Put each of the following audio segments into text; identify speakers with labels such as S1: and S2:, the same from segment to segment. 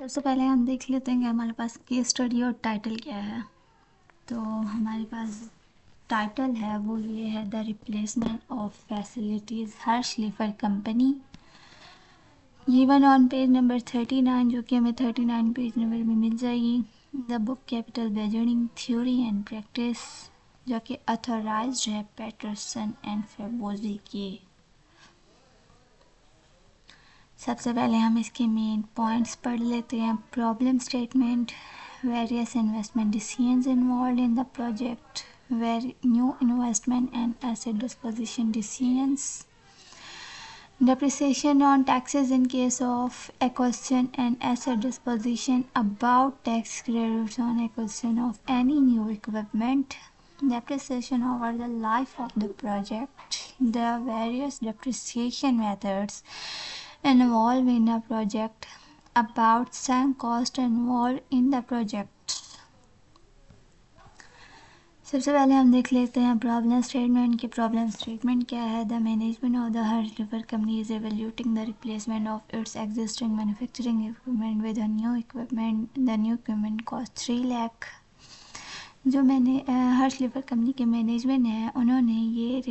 S1: सबसे पहले हम देख लेते हैं कि हमारे पास केस स्टडी और टाइटल क्या है। तो हमारे पास टाइटल है वो ये है, the replacement of facilities Harsh Leifer company, given on page number 39, जो कि हमें 39 पेज नंबर में मिल जाएगी। The book capital budgeting theory and practice, जो कि अथोराइज्ड है पैटरसन एंड फेबोजी की। सबसे पहले हम इसके मेन पॉइंट्स पढ़ लेते हैं। Problem statement, various investment decisions involved in the project, where new investment and asset disposition decisions, depreciation on taxes in case of acquisition and asset disposition, about tax credits on acquisition of any new equipment, depreciation over the life of the project, the various depreciation methods involved in a project, about some cost involved in the project. सबसे पहले हम देख लेते हैं problem statement की। Problem statement क्या है? The management of the Harsh Leifer company is evaluating the replacement of its existing manufacturing equipment with new equipment. The new equipment cost 3 lakh. जो मैंने हर्ष लीफर कंपनी के मैनेजमेंट है उन्होंने ये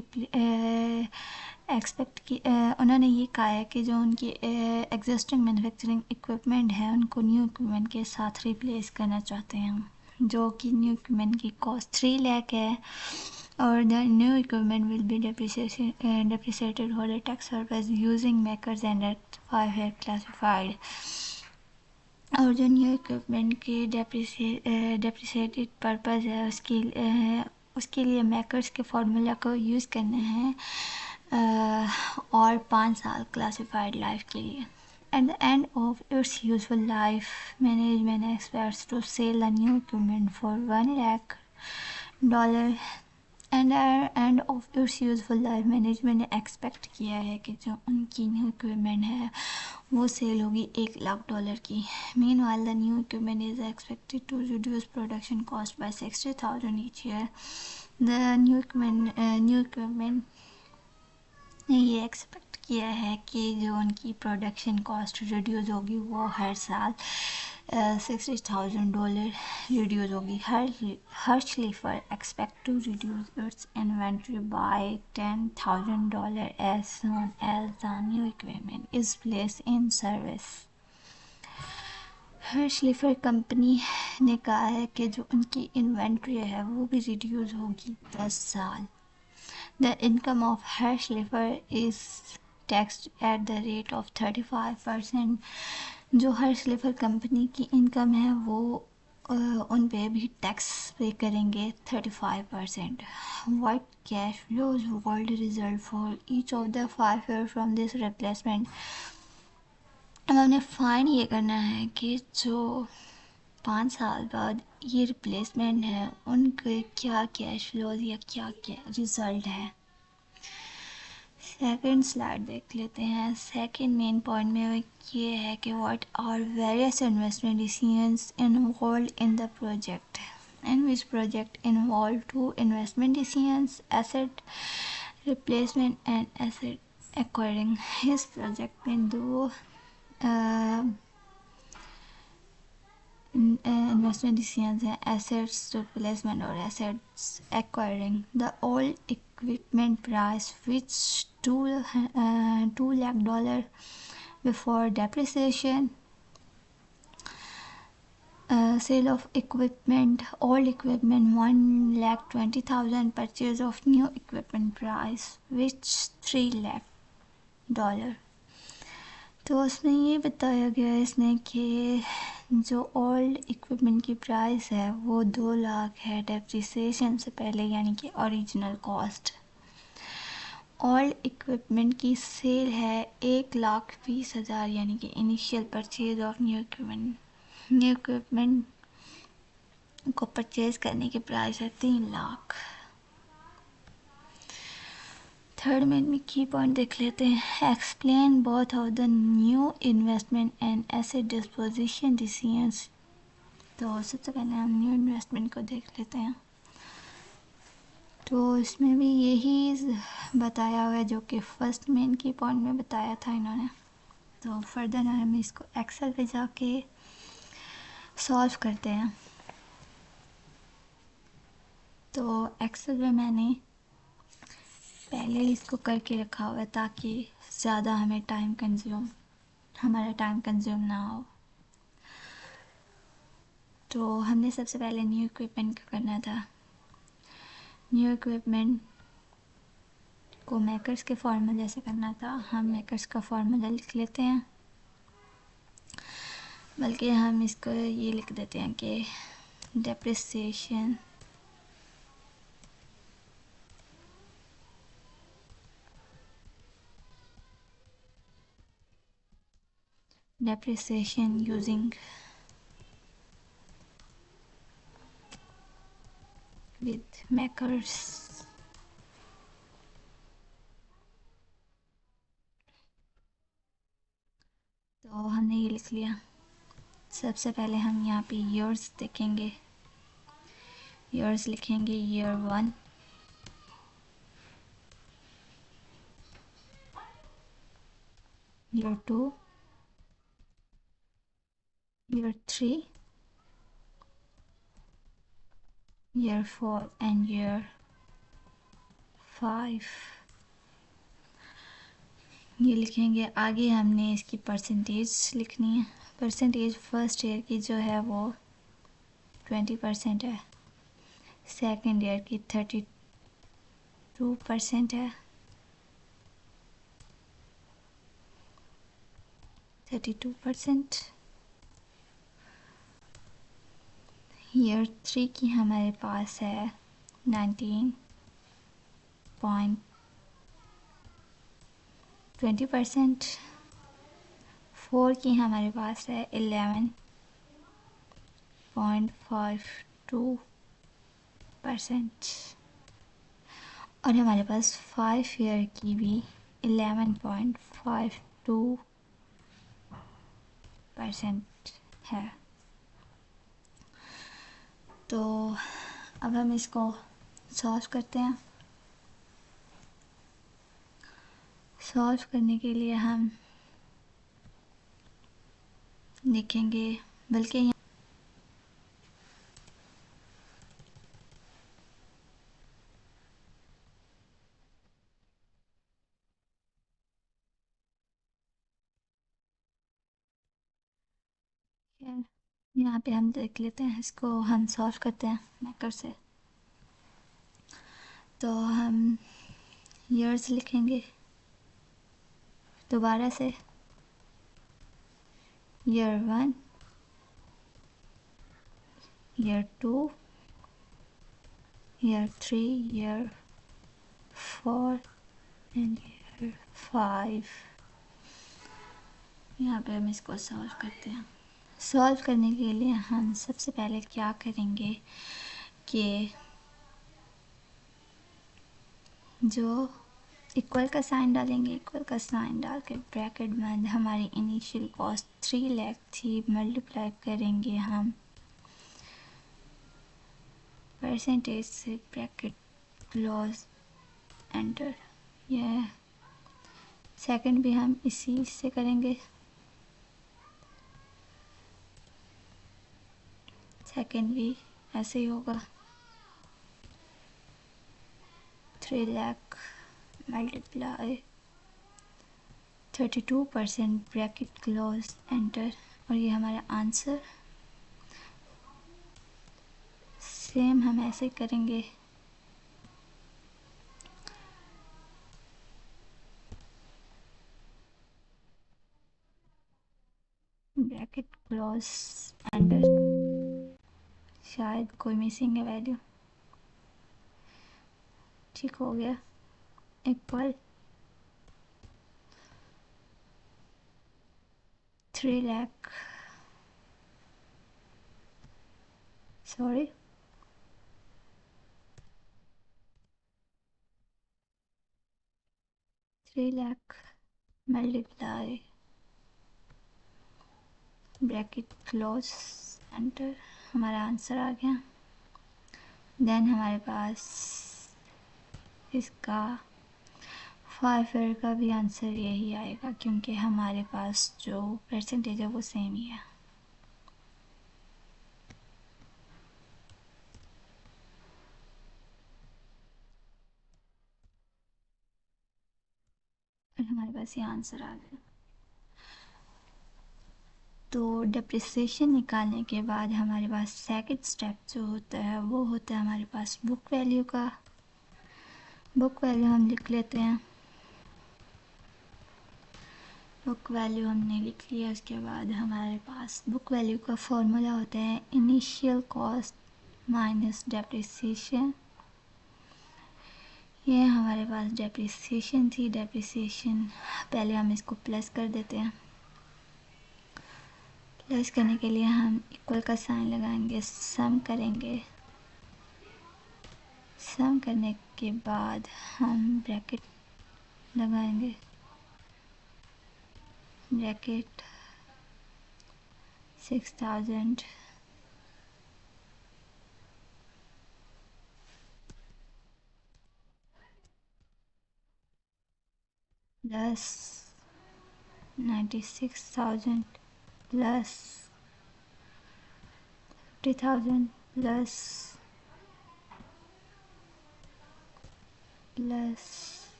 S1: उन्होंने ये कहा है कि जो उनकी एग्जिस्टिंग मैन्युफैक्चरिंग इक्विपमेंट है उनको न्यू इक्विपमेंट के साथ रिप्लेस करना चाहते हैं, जो कि न्यू इक्विपमेंट की कॉस्ट 3 लाख है। और the new equipment will be depreciated for the tax purpose using makers and rectified है classified। और जो न्यू इक्विपमेंट की डेप्रिसिएटेड पर्पज़ है उसके लिए मेकर्स के फार्मूला को यूज़ करना है और 5 साल क्लासिफाइड लाइफ के लिए। At the end of its useful life, management expects to sell the new equipment for $1 lakh, and at the end of its useful life, management ने एक्सपेक्ट किया है कि जो उनकी न्यू इक्विपमेंट है वो सेल होगी $1 लाख की। Meanwhile, the new equipment is expected to reduce production cost by $60,000 each year. The new equipment ने ये एक्सपेक्ट किया है कि जो उनकी प्रोडक्शन कॉस्ट रिड्यूस होगी वो हर साल $60,000 रिड्यूस होगी। Harsh Leifer expect to reduce its inventory by $10,000 as soon as the new equipment is placed in service। Harsh Leifer company ने कहा है कि जो उनकी इन्वेंट्री है वो भी रिड्यूस होगी 10 साल। The income of Harsh Lifer is taxed at the rate of 35%। जो हर्ष लिफर कंपनी की इनकम है वो उन पे भी टैक्स पे करेंगे 35%। What cash flows will result for each of the 5 years from this replacement। अब हमने फाइंड ये करना है कि जो 5 साल बाद ये रिप्लेसमेंट है उनके क्या कैश फ्लोज या क्या रिज़ल्ट है। सेकंड स्लाइड देख लेते हैं। सेकंड मेन पॉइंट में ये है कि what are various investment decisions involved in the project, in which project involve 2 investment decisions, asset replacement and asset acquiring. इस प्रोजेक्ट में 2 investment decisions हैं, assets replacement और assets acquiring। The all equipment price which $2 lakh before depreciation, sale of equipment, all equipment $1,20,000, purchase of new equipment price which $3 lakh। तो उसमें ये बताया गया इसने कि जो ओल्ड इक्विपमेंट की प्राइस है वो 2 लाख है डेप्रिसिएशन से पहले, यानी कि ओरिजिनल कॉस्ट। ओल्ड इक्विपमेंट की सेल है 1,20,000, यानी कि initial purchase of new equipment. New equipment को परचेज करने की प्राइस है 3 लाख। थर्ड में की पॉइंट देख लेते हैं। Explain both of the new investment and asset disposition decisions. तो सबसे पहले हम न्यू इन्वेस्टमेंट को देख लेते हैं। तो इसमें भी यही बताया हुआ है जो कि फर्स्ट मेन की पॉइंट में बताया था इन्होंने। तो फर्दर हम इसको एक्सेल पे जाके सॉल्व करते हैं। तो एक्सेल में मैंने पहले ही इसको करके रखा हुआ है ताकि ज़्यादा हमारा टाइम कंज्यूम ना हो। तो हमने सबसे पहले न्यू इक्विपमेंट का करना था। न्यू इक्विपमेंट को मेकर्स के फॉर्मूले से करना था। हम मेकर्स का फॉर्मूला लिख लेते हैं, बल्कि हम इसको ये लिख देते हैं कि डेप्रिसिएशन यूजिंग विद मेकर्स। तो हमने ये लिख लिया। सबसे पहले हम यहाँ पे ईयर्स देखेंगे। ईयर्स लिखेंगे year 1, year 2, year 3, year 4 and year 5। ये लिखेंगे। आगे हमने इसकी परसेंटेज लिखनी है। परसेंटेज फर्स्ट ईयर की जो है वो 20% है, सेकेंड ईयर की 32% है, 32%। ईयर 3 की हमारे पास है 19.20%। 4 की हमारे पास है 11.52%। और हमारे पास 5 ईयर की भी 11.52% है। तो अब हम इसको सॉल्व करते हैं। सॉल्व करने के लिए हम लिखेंगे, बल्कि यहाँ पे हम देख लेते हैं, इसको हम सॉल्व करते हैं मेकर से। तो हम ईयर्स लिखेंगे दोबारा से। Year 1, year 2, year 3, year 4 and year 5। यहाँ पे हम इसको सॉल्व करते हैं। सॉल्व करने के लिए हम सबसे पहले क्या करेंगे कि जो इक्वल का साइन डालेंगे। इक्वल का साइन डाल के ब्रैकेट में हमारी इनिशियल कॉस्ट 3 लाख थी, मल्टीप्लाई करेंगे हम परसेंटेज से, ब्रैकेट क्लोज, एंटर। यह सेकंड भी हम इसी से करेंगे। सेकंड भी ऐसे ही होगा। 3 lakh multiply 32%, bracket close, enter. और ये हमारा आंसर। सेम हम ऐसे करेंगे। Bracket close, enter. शायद कोई मिसिंग है वैल्यू। ठीक हो गया। Equal 3 lakh, sorry 3 lakh multiply bracket close, enter. हमारा आंसर आ गया। देन हमारे पास इसका 5 ईयर का भी आंसर यही आएगा, क्योंकि हमारे पास जो परसेंटेज है वो सेम ही है। पास ये आंसर आ गया। तो डिप्रिसिएशन निकालने के बाद हमारे पास सेकंड स्टेप जो होता है वो होता है हमारे पास बुक वैल्यू का। बुक वैल्यू हम लिख लेते हैं। बुक वैल्यू हमने लिख लिया। उसके बाद हमारे पास बुक वैल्यू का फॉर्मूला होता है इनिशियल कॉस्ट माइनस डेप्रिसिएशन। ये हमारे पास डेप्रिसिएशन थी। डेप्रिसिएशन पहले हम इसको प्लस कर देते हैं। प्लस करने के लिए हम इक्वल का साइन लगाएंगे, सम करेंगे। सम करने के बाद हम ब्रैकेट लगाएंगे। Bracket 6000 plus 96,000 plus 50,000 plus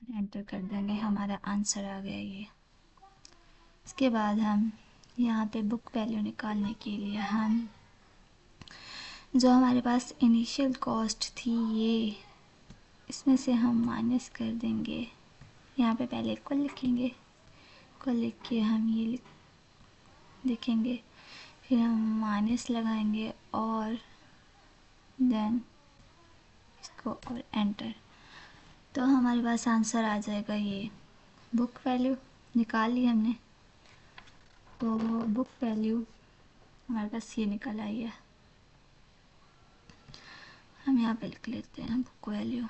S1: enter कर देंगे। हमारा आंसर आ गया ये। इसके बाद हम यहाँ पे बुक वैल्यू निकालने के लिए हम जो हमारे पास इनिशियल कॉस्ट थी ये इसमें से हम माइनस कर देंगे। यहाँ पे पहले इक्वल लिखेंगे। इक्वल लिख के हम ये लिखेंगे, फिर हम माइनस लगाएंगे और देन इसको और एंटर। तो हमारे पास आंसर आ जाएगा ये। बुक वैल्यू निकाल ली हमने। तो बुक वैल्यू हमारे पास ये निकल आई है। हम यहाँ पे लिख लेते हैं बुक वैल्यू।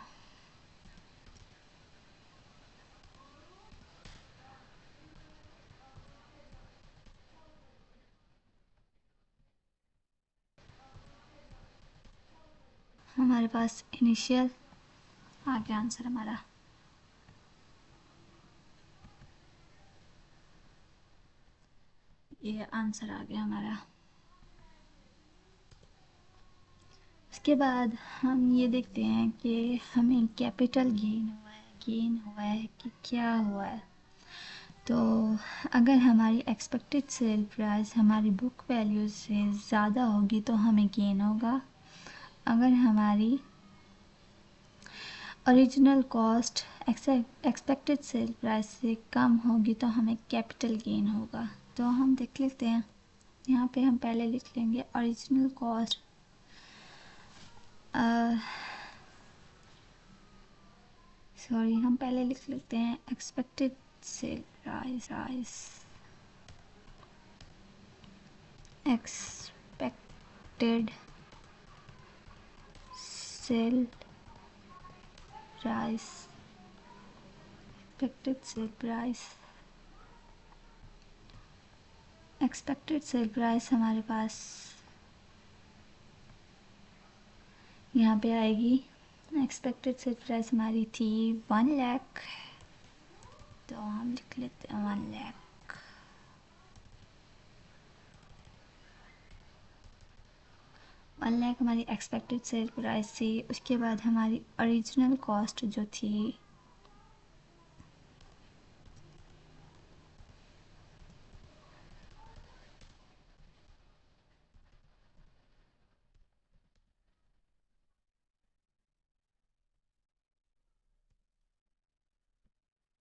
S1: हमारे पास इनिशियल आ गया आंसर हमारा। ये आंसर आ गया हमारा। उसके बाद हम ये देखते हैं कि हमें कैपिटल गेन हुआ है कि क्या हुआ है। तो अगर हमारी एक्सपेक्टेड सेल प्राइस हमारी बुक वैल्यू से ज़्यादा होगी तो हमें गेन होगा। अगर हमारी original cost expected sale price से कम होगी तो हमें कैपिटल गेन होगा। तो हम देख लेते हैं। यहाँ पे हम पहले लिख लेंगे ओरिजिनल कॉस्ट हम पहले लिख लेते हैं expected sale price expected sale price expected sale price हमारे पास यहाँ पे आएगी। एक्सपेक्टेड सेल प्राइस हमारी थी 1 लाख। तो हम लिख लेते हैं 1 लाख। 1 लाख हमारी एक्सपेक्टेड सेल प्राइस थी। उसके बाद हमारी ओरिजिनल कॉस्ट जो थी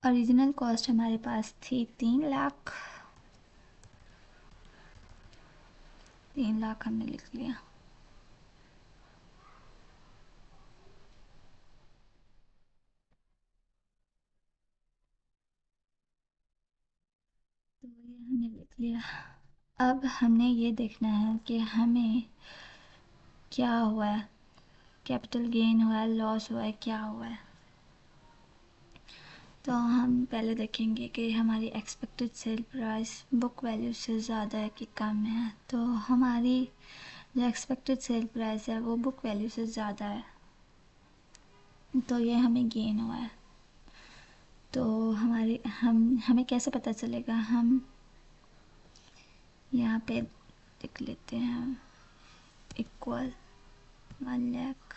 S1: ओरिजिनल कॉस्ट हमारे पास थी 3 लाख। 3 लाख हमने लिख लिया। तो ये हमने लिख लिया। अब हमने ये देखना है कि हमें क्या हुआ है, कैपिटल गेन हुआ है, लॉस हुआ है, क्या हुआ है। तो हम पहले देखेंगे कि हमारी expected sale price book value से ज़्यादा है कि कम है। तो हमारी जो एक्सपेक्टेड सेल प्राइस है वो बुक वैल्यू से ज़्यादा है, तो ये हमें गेन हुआ है। तो हमें कैसे पता चलेगा? हम यहाँ पे लिख लेते हैं इक्वल 1 लाख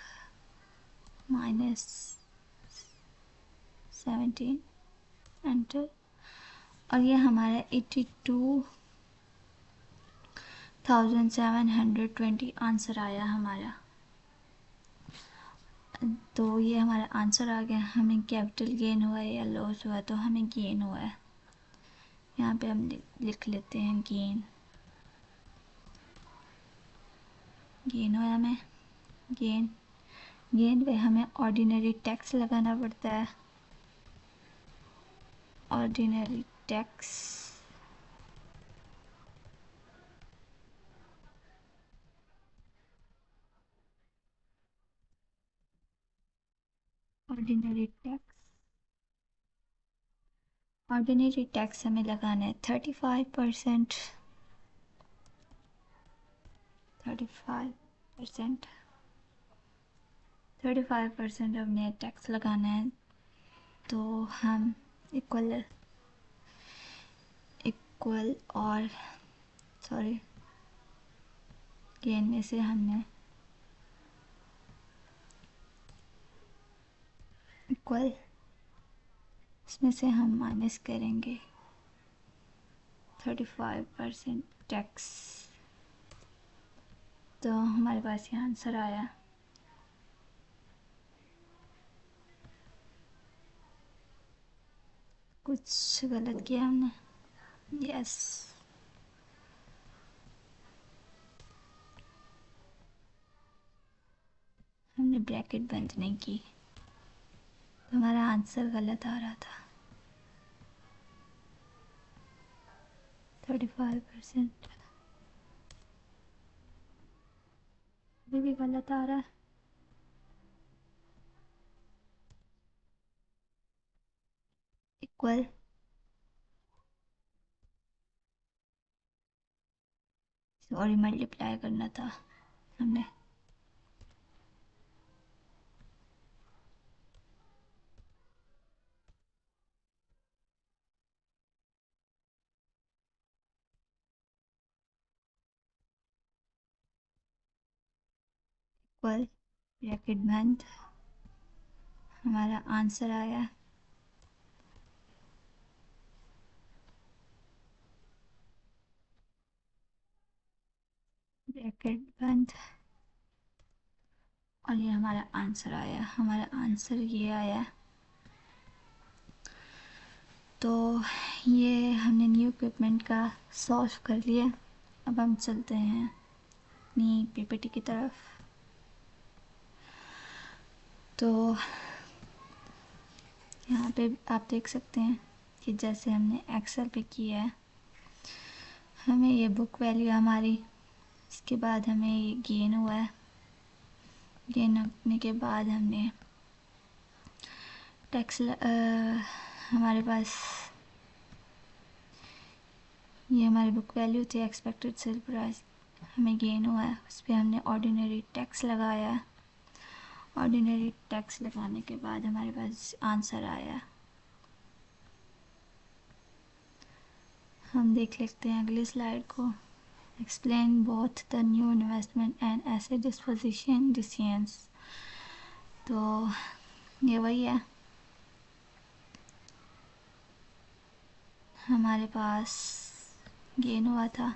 S1: -17 एंटर, और ये हमारा 82,720 आंसर आया हमारा। तो ये हमारा आंसर आ गया। हमें कैपिटल गेन हुआ है या लॉस हुआ, तो हमें गेन हुआ है। यहाँ पे हम लिख लेते हैं गेन। गेन हुआ हमें। गेन पे हमें ऑर्डिनरी टैक्स लगाना पड़ता है। ऑर्डिनरी टैक्स ऑर्डिनरी टैक्स हमें लगाना है 35%। 35% हमने टैक्स लगाना है। तो हम इक्वल और सॉरी गेन में से हमने इक्वल, इसमें से हम माइनस करेंगे 35% टैक्स। तो हमारे पास ये आंसर आया। कुछ गलत किया हमने। यस, हमने ब्रैकेट बंद नहीं की, तो हमारा आंसर गलत आ रहा था। 35% अभी भी गलत आ रहा है। इक्वल सॉरी मल्टीप्लाई करना था हमने। इक्वल ब्रैकेट बंद, हमारा आंसर आया ब्रैकेट बंद, और ये हमारा आंसर आया। हमारा आंसर ये आया। तो ये हमने न्यू इक्विपमेंट का सॉल्व कर लिया। अब हम चलते हैं अपनी पीपीटी की तरफ। तो यहाँ पे आप देख सकते हैं कि जैसे हमने एक्सेल पे किया है, हमें ये बुक वैल्यू हमारी, इसके बाद हमें ये गेन हुआ है। गेन होने के बाद हमने टैक्स हमारे पास ये हमारी बुक वैल्यू थी, एक्सपेक्टेड सेल प्राइस, हमें गेन हुआ है। उस पर हमने ऑर्डिनरी टैक्स लगाया है। ऑर्डिनरी टैक्स लगाने के बाद हमारे पास आंसर आया। हम देख लेते हैं अगली स्लाइड को। Explain both the new investment and asset disposition decisions. तो ये वही है, हमारे पास गेन हुआ था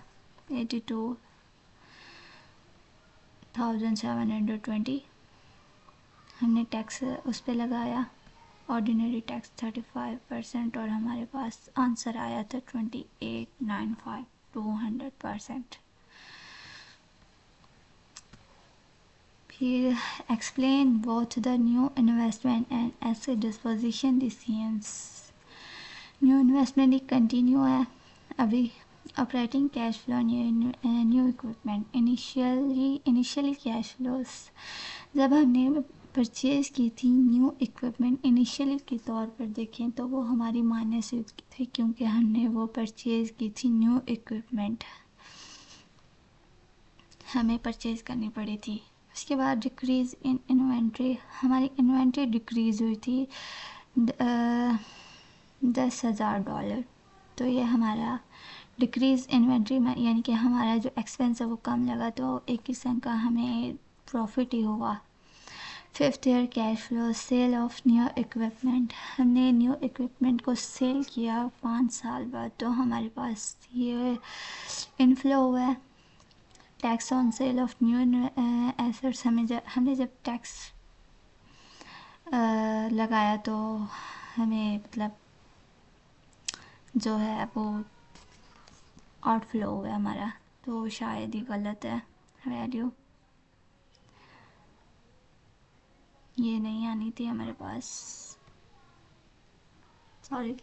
S1: 82,720। हमने टैक्स उस पर लगाया, ऑर्डिनरी टैक्स 35%, और हमारे पास आंसर आया था 2895, 200%। फिर explain both the new investment and asset disposition decisions. New investment एक कंटिन्यू है अभी। Operating cash flow, new equipment, initially cash flows. जब हमने परचेज़ की थी न्यू इक्विपमेंट इनिशियली के तौर पर देखें तो वो हमारी माइनस थी, क्योंकि हमने वो परचेज़ की थी न्यू इक्विपमेंट, हमें परचेज़ करनी पड़ी थी। उसके बाद डिक्रीज़ इन इन्वेंट्री, हमारी इन्वेंट्री डिक्रीज़ हुई थी $10,000। तो ये हमारा डिक्रीज़ इन्वेंट्री में, यानी कि हमारा जो एक्सपेंस है वो कम लगा, तो 1 किस्म का हमें प्रॉफिट ही हुआ। Fifth year cash flow, sale of new equipment, हमने न्यू इक्विपमेंट को सेल किया 5 साल बाद, तो हमारे पास ये इनफ्लो हुआ है। Tax on sale of new assets, हमने जब टैक्स लगाया तो हमें मतलब जो है वो आउटफ्लो हुआ है हमारा, तो शायद ही गलत है वैल्यू, ये नहीं आनी थी हमारे पास, सॉरी,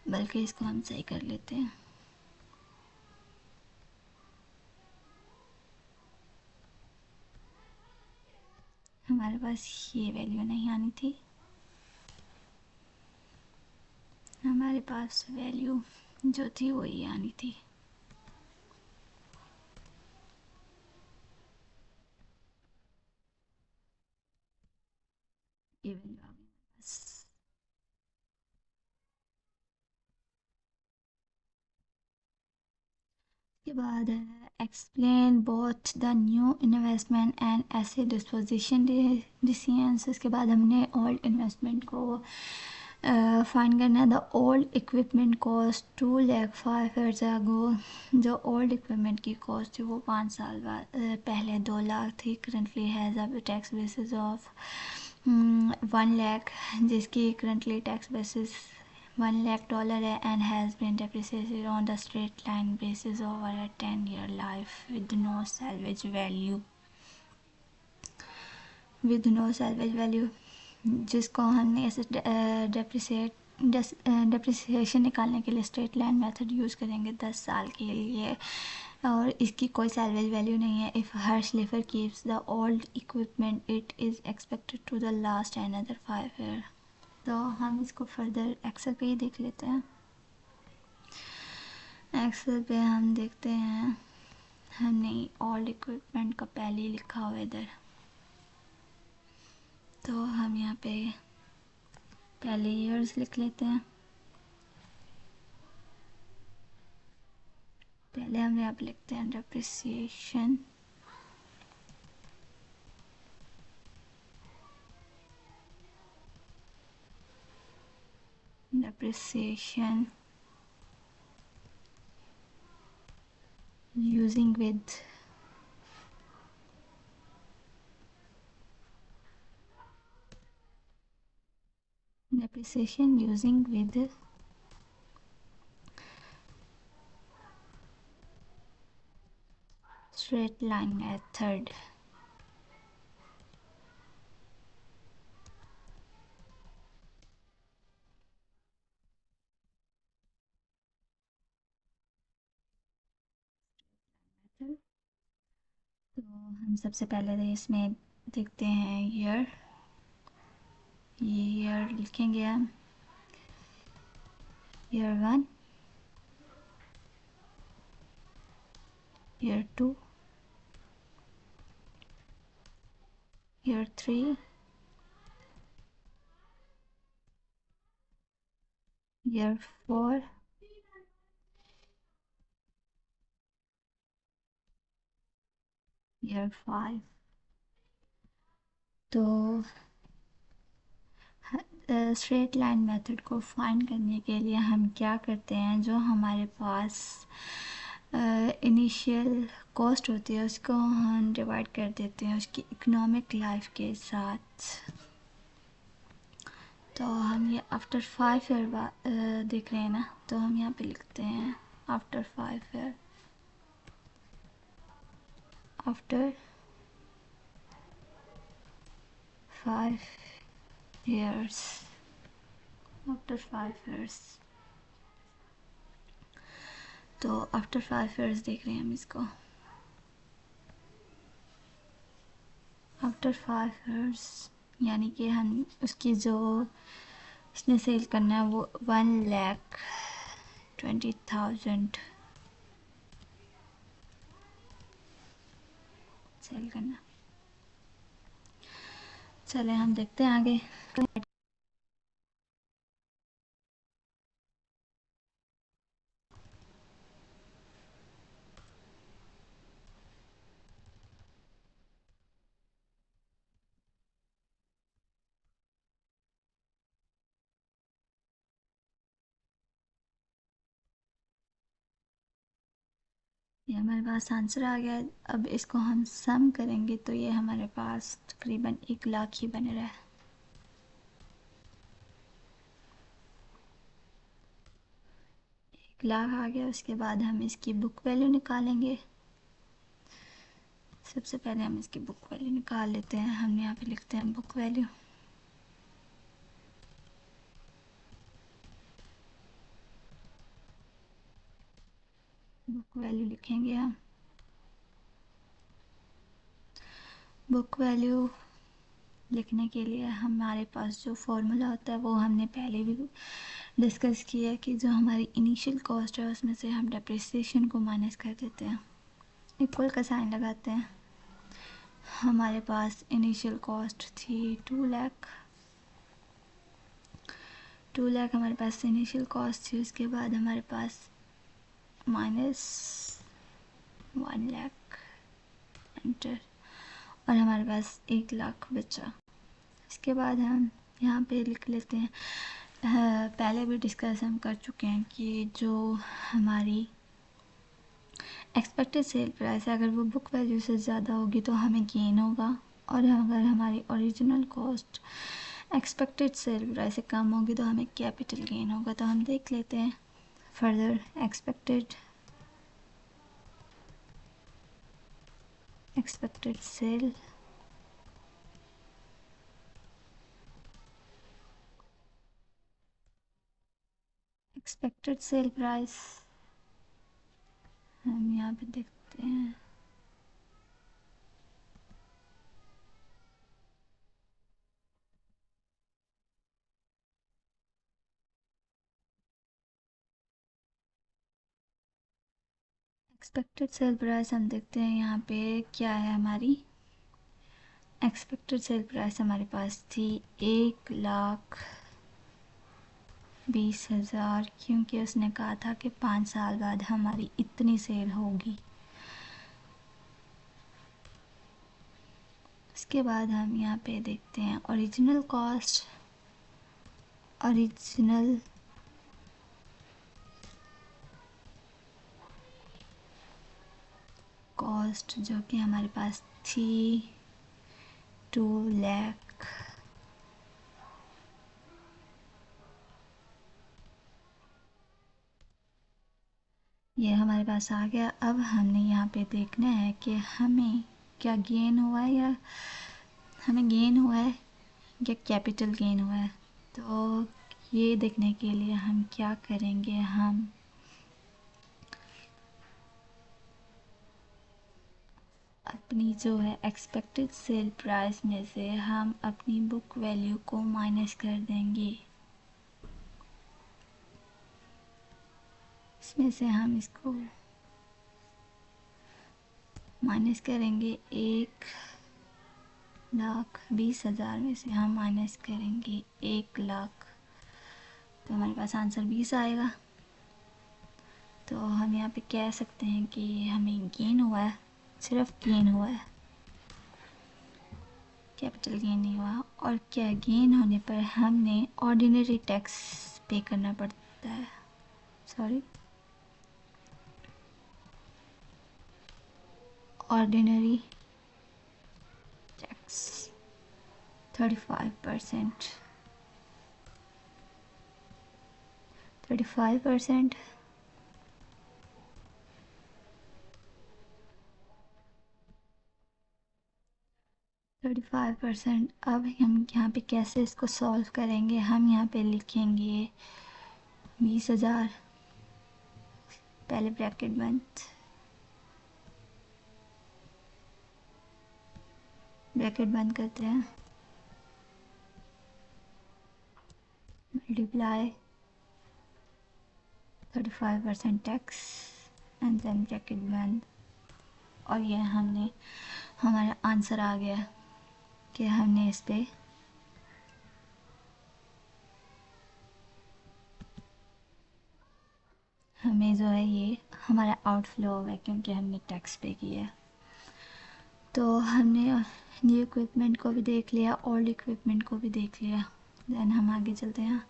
S1: बल्कि इसको हम सही कर लेते हैं। हमारे पास ये वैल्यू नहीं आनी थी, हमारे पास वैल्यू जो थी वही आनी थी। ये वैल्यू आ गई बस। उसके बाद है explain both the new investment and asset disposition decisions. उसके बाद हमने ओल्ड इन्वेस्टमेंट को फाइंड करना है। द ओल्ड इक्विपमेंट कॉस्ट 2,05,000 अगो, जो ओल्ड इक्विपमेंट की कॉस्ट थी वो 5 साल बाद पहले 2 लाख थी। Currently has a tax basis of 1 lakh, जिसकी करंटली टैक्स बेसिस $1 lakh है, and has been depreciated on the straight line basis over a 10-year life with no salvage value, जिसको हमने ऐसे डेप्रिसिएशन निकालने के लिए स्ट्रेट लाइन मेथड यूज़ करेंगे 10 साल के लिए, और इसकी कोई सैलवेज वैल्यू नहीं है। If her sleeper keeps the old equipment it is expected to the last another 5 year. तो हम इसको फर्दर एक्सेल पे ही देख लेते हैं। एक्सेल पे हम देखते हैं, हमने ओल्ड इक्विपमेंट का पहले ही लिखा हुआ इधर, तो हम यहाँ पे पहले ईयर्स लिख लेते हैं। पहले हम यहाँ पे लिखते हैं depreciation, depreciation using with depreciation using with straight line method। तो हम सबसे पहले इसमें देखते हैं ईयर, ये ईयर लिखेंगे हम, year 1, year 2, year 3, year 4, year 5। तो स्ट्रेट लाइन मेथड को फाइंड करने के लिए हम क्या करते हैं, जो हमारे पास इनिशियल कॉस्ट होती है उसको हम डिवाइड कर देते हैं उसकी इकोनॉमिक लाइफ के साथ। तो हम ये आफ्टर 5 ईयर देख रहे हैं ना, तो हम यहाँ पे लिखते हैं after 5 year, after 5 years, after 5 years. तो आफ्टर 5 ईयर्स देख रहे हैं हम इसको, आफ्टर 5 ईयर्स यानी कि हम उसकी जो इसने सेल करना है वो 1,20,000 सेल करना। चले हम देखते हैं आगे। ये हमारे पास आंसर आ गया। अब इसको हम सम करेंगे तो ये हमारे पास तकरीबन 1 लाख ही बन रहा है। 1 लाख आ गया। उसके बाद हम इसकी बुक वैल्यू निकालेंगे। सबसे पहले हम इसकी बुक वैल्यू निकाल लेते हैं। हम यहाँ पे लिखते हैं बुक वैल्यू। बुक वैल्यू लिखेंगे हम। बुक वैल्यू लिखने के लिए हमारे पास जो फॉर्मूला होता है वो हमने पहले भी डिस्कस किया है कि जो हमारी इनिशियल कॉस्ट है उसमें से हम डेप्रिसिएशन को माइनस कर देते हैं, इक्वल का साइन लगाते हैं। हमारे पास इनिशियल कॉस्ट थी 2 लाख। 2 लाख हमारे पास इनिशियल कॉस्ट थी। उसके बाद हमारे पास माइनस 1 लाख एंटर, और हमारे पास 1 लाख बचा। इसके बाद हम यहाँ पे लिख लेते हैं, पहले भी डिस्कस हम कर चुके हैं कि जो हमारी एक्सपेक्टेड सेल प्राइस है अगर वो बुक वैल्यू से ज़्यादा होगी तो हमें गेन होगा, और अगर हमारी original cost expected sale price से कम होगी तो हमें कैपिटल गेन होगा। तो हम देख लेते हैं फर्दर। एक्सपेक्टेड सेल प्राइस हम यहाँ पे देखते हैं। एक्सपेक्टेड सेल प्राइस हम देखते हैं यहाँ पे क्या है। हमारी एक्सपेक्टेड सेल प्राइस हमारे पास थी 1,20,000, क्योंकि उसने कहा था कि 5 साल बाद हमारी इतनी सेल होगी। उसके बाद हम यहाँ पे देखते हैं ओरिजिनल कॉस्ट। ओरिजिनल कॉस्ट जो कि हमारे पास थी 2 लाख। ये हमारे पास आ गया। अब हमने यहाँ पे देखना है कि हमें क्या गेन हुआ है, या हमें गेन हुआ है या कैपिटल गेन हुआ है। तो ये देखने के लिए हम क्या करेंगे, हम अपनी जो है एक्सपेक्टेड सेल प्राइस में से हम अपनी बुक वैल्यू को माइनस कर देंगे। इसमें से हम इसको माइनस करेंगे। 1,20,000 में से हम माइनस करेंगे 1 लाख, तो हमारे पास आंसर 20 आएगा। तो हम यहाँ पे कह सकते हैं कि हमें गेन हुआ है, सिर्फ गेन हुआ है, कैपिटल गेन नहीं हुआ। और क्या गेन होने पर हमने ऑर्डिनरी टैक्स पे करना पड़ता है, सॉरी ऑर्डिनरी टैक्स 35%। 35%। 35%। अब हम यहाँ पे कैसे इसको सॉल्व करेंगे, हम यहाँ पे लिखेंगे 20,000, पहले ब्रैकेट बंद, ब्रैकेट बंद करते हैं, multiply 35% tax and then bracket बंद। और ये हमने, हमारा आंसर आ गया कि हमने इस पे हमें जो है ये हमारा आउटफ्लो हो गया क्योंकि हमने टैक्स पे किया है। तो हमने न्यू इक्विपमेंट को भी देख लिया, ओल्ड इक्विपमेंट को भी देख लिया। देन हम आगे चलते हैं।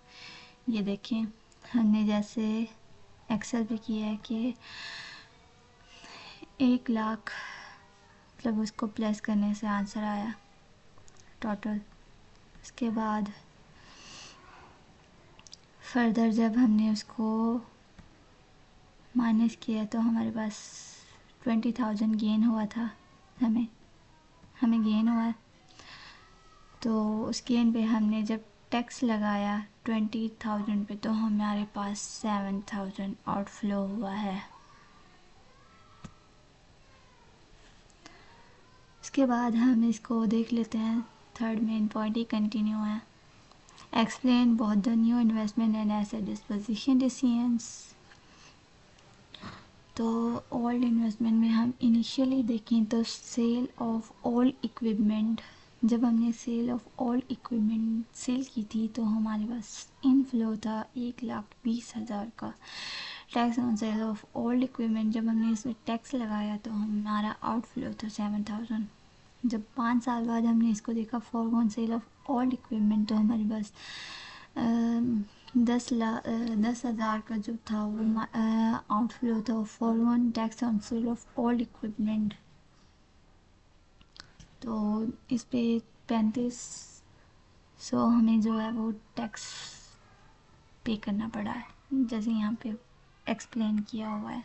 S1: ये देखिए हमने जैसे एक्सेल पे किया है कि 1 लाख मतलब उसको प्लस करने से आंसर आया टोटल। उसके बाद फर्दर जब हमने उसको माइनस किया तो हमारे पास 20,000 गेन हुआ था, हमें गेन हुआ। तो उस गेन पे हमने जब टैक्स लगाया 20,000 पे तो हमारे पास 7,000 आउटफ्लो हुआ है। उसके बाद हम इसको देख लेते हैं, थर्ड मेन पॉइंट ही कंटिन्यू है। Explain both the new investment and asset disposition decisions. तो ओल्ड इन्वेस्टमेंट में हम इनिशियली देखें तो सेल ऑफ ओल्ड इक्विपमेंट, जब हमने sale of old equipment sell की थी तो हमारे पास इनफ्लो था 1,20,000 का। Tax on sale of old equipment, जब हमने इसमें टैक्स लगाया तो हमारा आउटफ्लो था 7,000। जब 5 साल बाद हमने इसको देखा forgone sale of old equipment तो हमारे पास 10,000 का जो था वो आउटफ्लो था foregone tax on sale of old equipment. तो इस पे 3500 हमें जो है वो टैक्स पे करना पड़ा है, जैसे यहाँ पे एक्सप्लेन किया हुआ है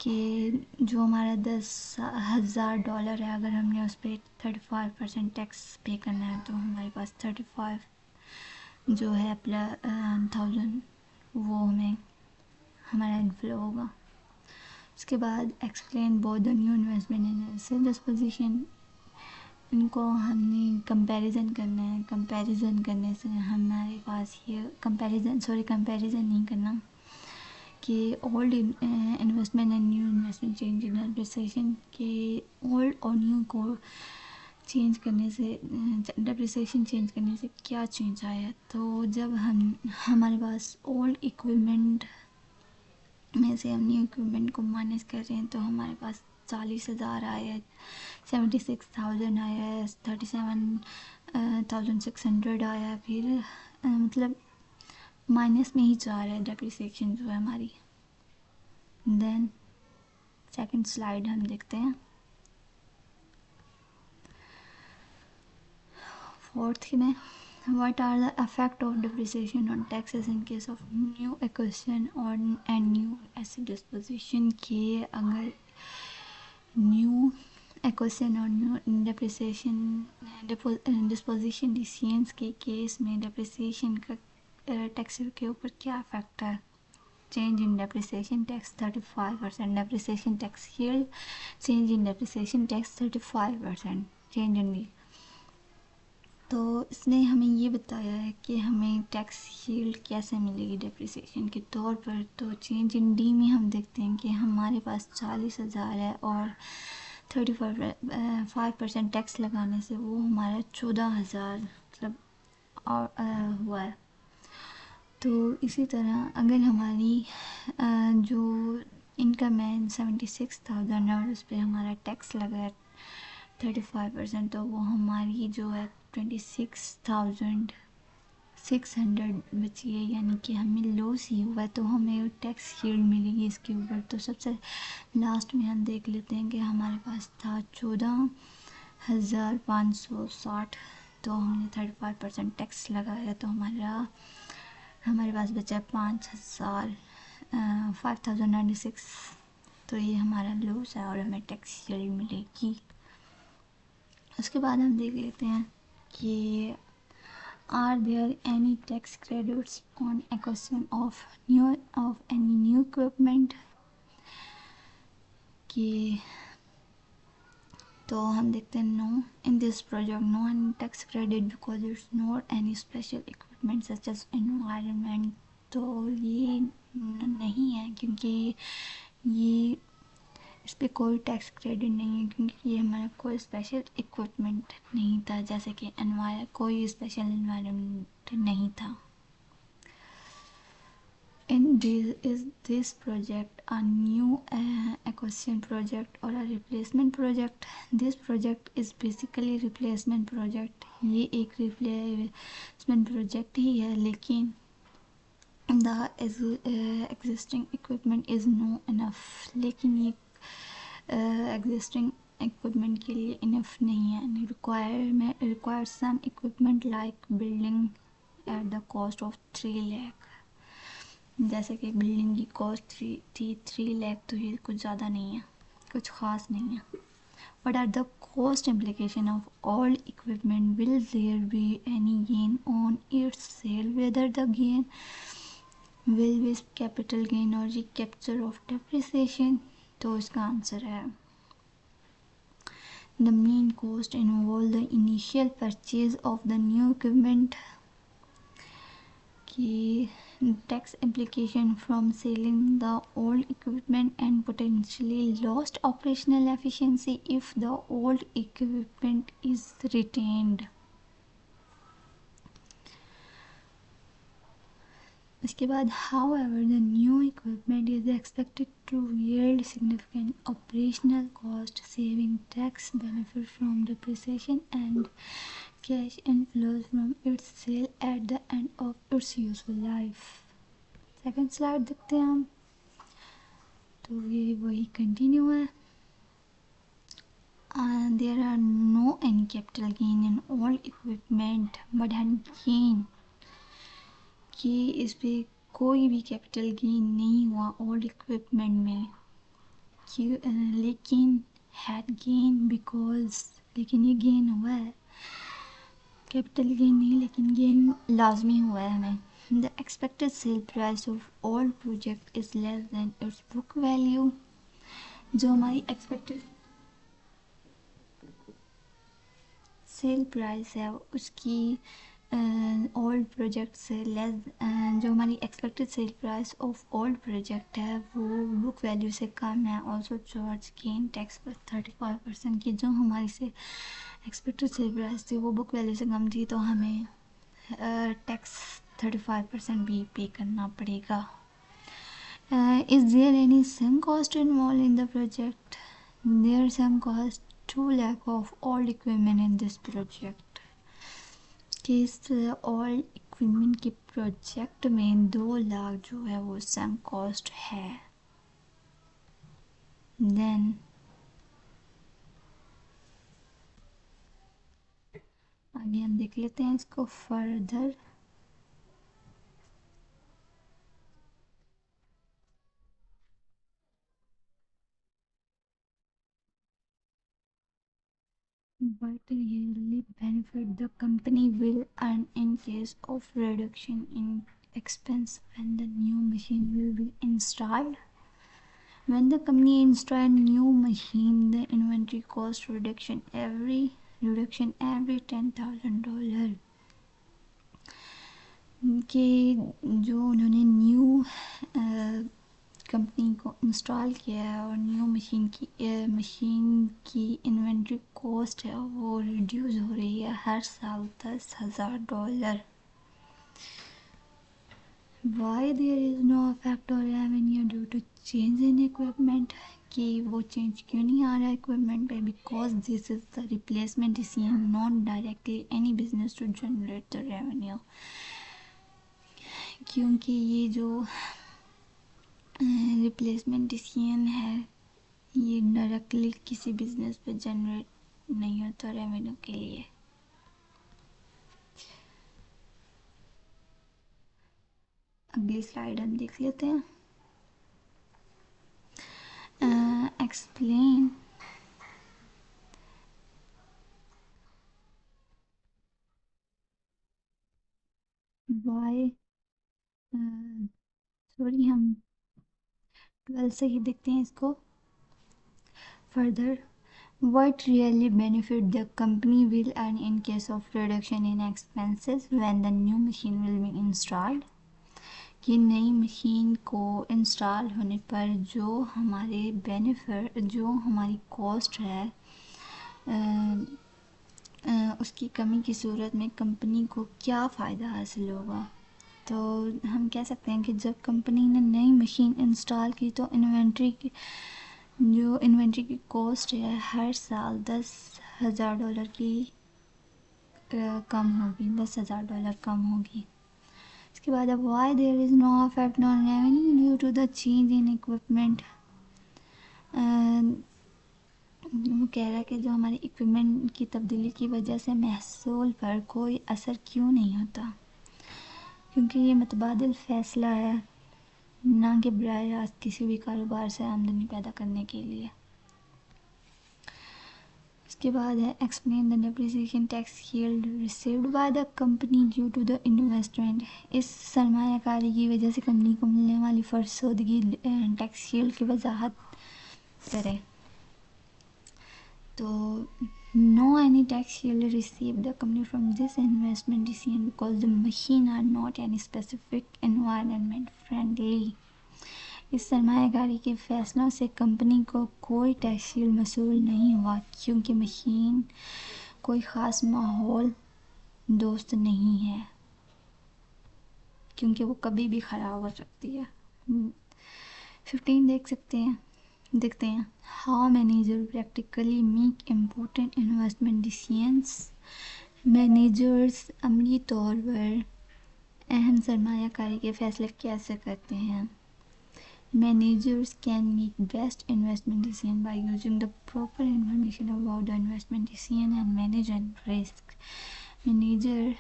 S1: कि जो हमारा $10,000 है, अगर हमने उस पर 35% टैक्स पे करना है तो हमारे पास 35 जो है प्लस 1000 वो हमें हमारा इनफ्लो होगा। उसके बाद explain both the new investment and asset disposition, इनको हमने कंपैरिजन करना है। कंपैरिजन करने से हमारे पास ये कंपैरिजन नहीं करना कि old investment and new investment change in depreciation के ओल्ड और न्यू को चेंज करने से, डेप्रिसिएशन चेंज करने से क्या चेंज आया। तो जब हमारे पास ओल्ड इक्विपमेंट में से हम न्यू इक्विपमेंट को माइनस कर रहे हैं तो हमारे पास 40,000 आया, 76,000 आया, 37,600 आया, फिर मतलब माइनस में ही जा रहा है डेप्रिसिएशन जो है हमारी। देन सेकंड स्लाइड हम देखते हैं। फोर्थ में what are the effect of depreciation on taxes in case of new acquisition or and new asset disposition, के अगर न्यू एक्विजिशन और न्यू डिस्पोजिशन डिसीजंस के केस में डेप्रिसिएशन का टैक्स के ऊपर क्या इफेक्ट है। Change in depreciation tax 35%, depreciation tax yield, change in depreciation tax 35%, change in the. तो इसने हमें ये बताया है कि हमें टैक्स यील्ड कैसे मिलेगी डेप्रिसिएशन के तौर पर। तो चेंज इन डी में हम देखते हैं कि हमारे पास 40,000 है और 35% टैक्स लगाने से वो हमारा 14,000 मतलब और हुआ है। तो इसी तरह अगर हमारी जो इनकम है 76,000 है और उस पर हमारा टैक्स लगा है 35%, तो वो हमारी जो है 26,600 बची है, यानी कि हमें लॉस ही हुआ है। तो हमें टैक्स यील्ड मिलेगी इसके ऊपर। तो सबसे लास्ट में हम देख लेते हैं कि हमारे पास था 14,560, तो हमने 35% टैक्स लगाया तो हमारे पास बचा 5,096। तो ये हमारा लॉस है और हमें टैक्स यील्ड मिलेगी। उसके बाद हम देख लेते हैं कि are there any tax credits on acquisition of any new equipment, कि तो हम देखते हैं no in this project no any tax credit because it's not any special equipment such as environment. तो ये नहीं है क्योंकि ये इस पर कोई टैक्स क्रेडिट नहीं है क्योंकि ये हमारा कोई स्पेशल इक्विपमेंट नहीं था, जैसे कि कोई स्पेशल एनवायरनमेंट नहीं था। Is this project a new acquisition project or a replacement project? This project is basically replacement project. ये एक replacement project ही है, लेकिन the existing equipment is no enough. लेकिन ये एग्जिस्टिंग इक्विपमेंट के लिए इनफ नहीं है. Require some equipment like building at the cost of 3 lakh. जैसे कि बिल्डिंग की कॉस्ट 3 लाख, तो ये कुछ ज़्यादा नहीं है, कुछ ख़ास नहीं है. What are the cost implication of all equipment? Will there be any gain on its sale? Whether the gain will be capital gain or recapture of depreciation? तो इसका आंसर है the main cost involve the initial purchase of the new equipment की tax implication from selling the old equipment and potentially lost operational efficiency if the old equipment is retained. इसके बाद however the new equipment is expected to yield significant operational cost saving, tax benefit from depreciation and cash inflows from its sale at the end of its useful life. Second slide देखते हैं हम, तो ये वही continue है. There are no any capital gain in all equipment but gain कि इस पर कोई भी कैपिटल गेन नहीं हुआ ओल्ड इक्विपमेंट में. लेकिन हैड गेन बिकॉज, लेकिन ये गेन हुआ है, कैपिटल गेन नहीं लेकिन गेन लाजमी हुआ है हमें. The expected sale price of old project is less than it's book value. जो हमारी एक्सपेक्टेड सेल प्राइस है उसकी ओल्ड प्रोजेक्ट से लेस, जो हमारी expected sale price of old project है वो बुक वैल्यू से कम है. ऑल्सो चार्ज गेन टैक्स पर 35% की. जो हमारी से एक्सपेक्टेड सेल प्राइस थी वो बुक वैल्यू से कम थी, तो हमें टैक्स 35% भी पे करना पड़ेगा. Is there any some cost involve in the project? There some cost 2 lakh of old equipment in this project. कि इस ओल्ड इक्विपमेंट के प्रोजेक्ट में 2 लाख जो है वो सम कॉस्ट है. देन आगे हम देख लेते हैं इसको further. What really benefit the company will earn in case of reduction in expense when the new machine will be installed? When the company install new machine, the inventory cost reduction every $10,000 कि जो उन्होंने new company को install किया है और new machine की inventory cost है वो रिड्यूस हो रही है हर साल $10,000. Why there is no effect और revenue due to change in equipment, कि वो चेंज क्यों नहीं आ रहा है इक्विपमेंट पे? Because this is the replacement decision not directly any business to generate the revenue. क्योंकि ये जो रिप्लेसमेंट डिसीजन है ये डायरेक्टली किसी बिजनेस पे जनरेट नहीं होता रेवेन्यू के लिए. अगली स्लाइड हम देख लेते हैं. एक्सप्लेन वाई, सॉरी हम 12 से ही देखते हैं इसको further. What really benefit the company will earn in case of reduction in expenses when the new machine will be installed? कि नई मशीन को इंस्टॉल होने पर जो हमारे बेनिफिट, जो हमारी कॉस्ट है उसकी कमी की सूरत में कंपनी को क्या फ़ायदा हासिल होगा. तो हम कह सकते हैं कि जब कंपनी ने नई मशीन इंस्टॉल की तो इन्वेंट्री की कॉस्ट है हर साल $10,000 की कम होगी, $10,000 कम होगी. इसके बाद अब why there is no effect on revenue due to the change in equipment. वो कह रहा है कि जो हमारे इक्विपमेंट की तब्दीली की वजह से महसूल पर कोई असर क्यों नहीं होता, क्योंकि ये मुतबादिल फ़ैसला है, ना कि बराह रास्त किसी भी कारोबार से आमदनी पैदा करने के लिए। इसके बाद है explain the depreciation tax yield received by the company due to the investment. इस सरमायाकारी की वजह से कंपनी को मिलने वाली फरसोदगी टैक्स यील्ड की वजाहत करें। तो no any tax yield receive the company from this investment decision because the machine are not any specific environment friendly. इस सरमायाकारी के फैसलों से कंपनी को कोई टैक्स यील्ड मसूल नहीं हुआ, क्योंकि मशीन कोई ख़ास माहौल दोस्त नहीं है, क्योंकि वो कभी भी ख़राब हो सकती है। 15 देखते हैं how manager practically make important investment decisions. Managers अमली तौर पर अहम सरमायाकारी के फैसले कैसे करते हैं। Managers can make best investment decision by using the proper information about the investment decision and manage risk. Manager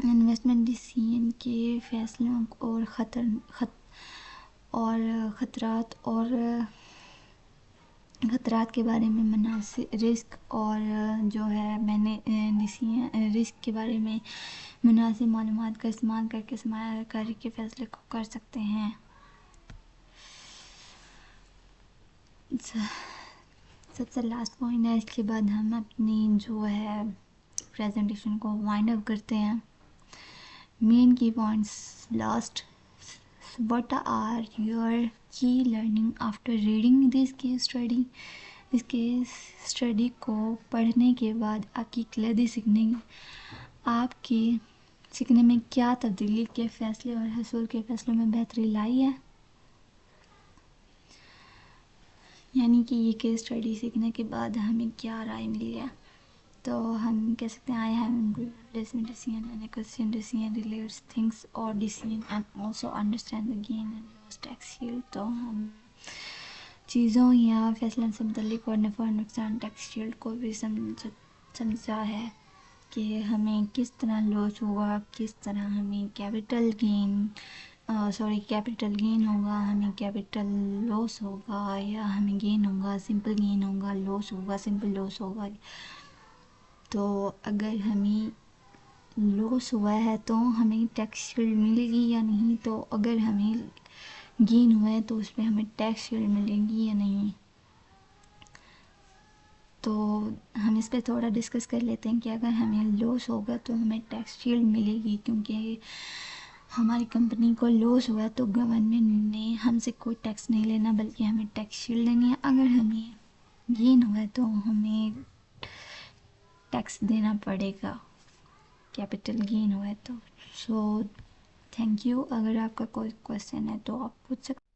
S1: investment decision के फैसलों और ख़तरात के बारे में मुनासिब रिस्क और जो है मैंने रिस्क के बारे में मुनासिब मालूमात का इस्तेमाल करके सरमायाकारी के फैसले को कर सकते हैं। सबसे लास्ट पॉइंट है, इसके बाद हम अपनी जो है प्रेजेंटेशन को वाइंड अप करते हैं। Main key points last, what are your key learning after reading this case study. इस केस स्टडी को पढ़ने के बाद आपकी क्लैदी सीखने में क्या तब्दीली के फैसले और हसूल के फैसलों में बेहतरी लाई है। यानी कि ये केस स्टडी सीखने के बाद हमें क्या राय मिली है। तो हम कह सकते हैं I have decision and question decision relates things और decision and also understand the gain and loss tax yield. तो हम चीज़ों या फैसलों से मुतल्लिक और नफ़ा और नुकसान टैक्स यील्ड को भी समझा है कि हमें किस तरह लॉस होगा, किस तरह हमें कैपिटल गेन होगा, हमें कैपिटल लॉस होगा, या हमें गेन होगा, सिंपल गेन होगा, लॉस होगा, सिंपल लॉस होगा। तो अगर हमें लॉस हुआ है तो हमें टैक्स शील्ड मिलेगी या नहीं, तो अगर हमें गेन हुआ है तो उस पर हमें टैक्स शील्ड मिलेगी या नहीं। तो हम इस पर थोड़ा डिस्कस कर लेते हैं कि अगर हमें लॉस होगा तो हमें टैक्स शील्ड मिलेगी, क्योंकि हमारी कंपनी को लॉस हुआ तो गवर्नमेंट ने हमसे कोई टैक्स नहीं लेना, बल्कि हमें टैक्स शील्ड लेनी है। अगर हमें गेन हुआ तो हमें टैक्स देना पड़ेगा, कैपिटल गेन हुआ है तो। So thank you. अगर आपका कोई क्वेश्चन है तो आप पूछ सकते हैं।